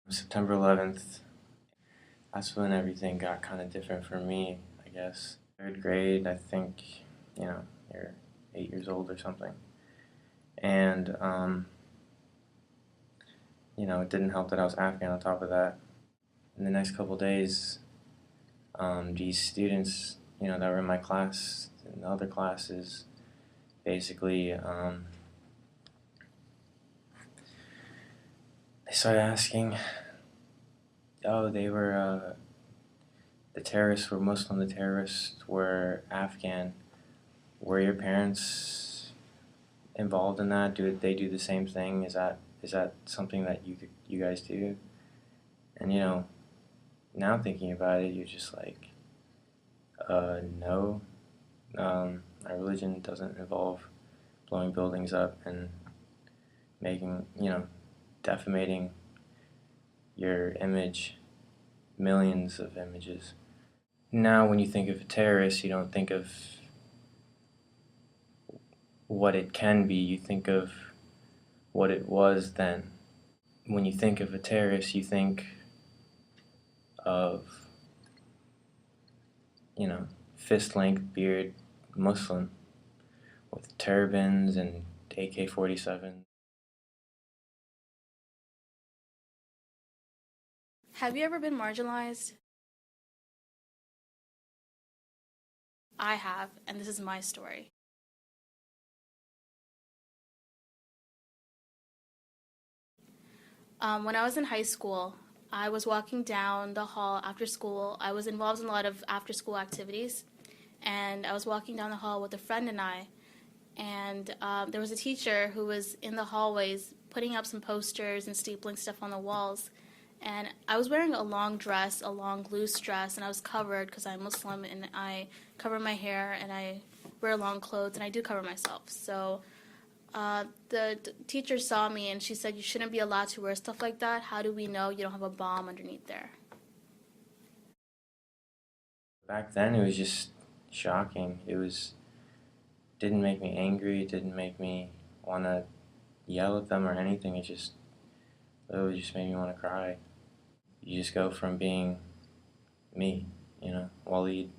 September 11th, that's when everything got kind of different for me, I guess. Third grade, I think, you're 8 years old or something. And, it didn't help that I was Afghan on top of that. In the next couple days, these students, that were in my class and the other classes, basically, they started asking, the terrorists were Muslim, the terrorists were Afghan. Were your parents involved in that? Do they do the same thing? Is that something that you guys do? And now thinking about it, you're just like, no. My religion doesn't involve blowing buildings up and making, defamating your image, millions of images. Now when you think of a terrorist, you don't think of what it can be, you think of what it was then. When you think of a terrorist, you think of, fist-length beard Muslim with turbans and AK-47. Have you ever been marginalized? I have, and this is my story. When I was in high school, I was walking down the hall after school. I was involved in a lot of after-school activities, and I was walking down the hall with a friend and I, and there was a teacher who was in the hallways putting up some posters and stapling stuff on the walls, and I was wearing a long dress, a long loose dress, and I was covered because I'm Muslim, and I cover my hair, and I wear long clothes, and I do cover myself. So the teacher saw me, and she said, "You shouldn't be allowed to wear stuff like that. How do we know you don't have a bomb underneath there?" Back then, it was just shocking. Didn't make me angry. It didn't make me want to yell at them or anything. It literally just made me want to cry. You just go from being me, Waleed,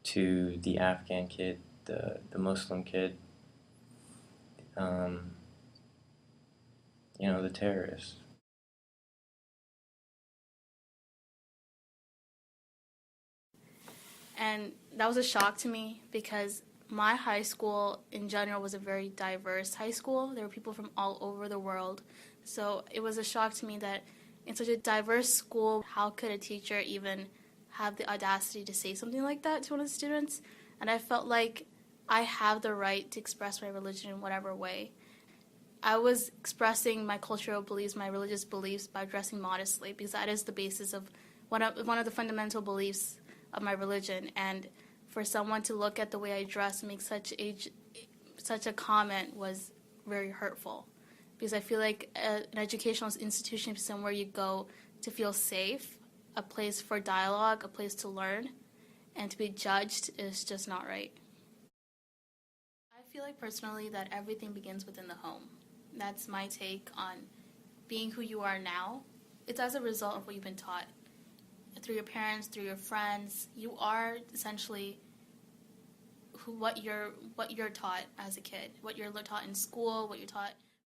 to the Afghan kid, the Muslim kid, the terrorist. And that was a shock to me because my high school in general was a very diverse high school. There were people from all over the world. So it was a shock to me that in such a diverse school, how could a teacher even have the audacity to say something like that to one of the students? And I felt like I have the right to express my religion in whatever way. I was expressing my cultural beliefs, my religious beliefs, by dressing modestly, because that is the basis of one of the fundamental beliefs of my religion. And for someone to look at the way I dress and make such a comment was very hurtful, because I feel like an educational institution is somewhere you go to feel safe, a place for dialogue, a place to learn, and to be judged is just not right. I feel like personally that everything begins within the home. That's my take on being who you are now. It's as a result of what you've been taught. Through your parents, through your friends, you are essentially what you're taught as a kid, what you're taught in school, what you're taught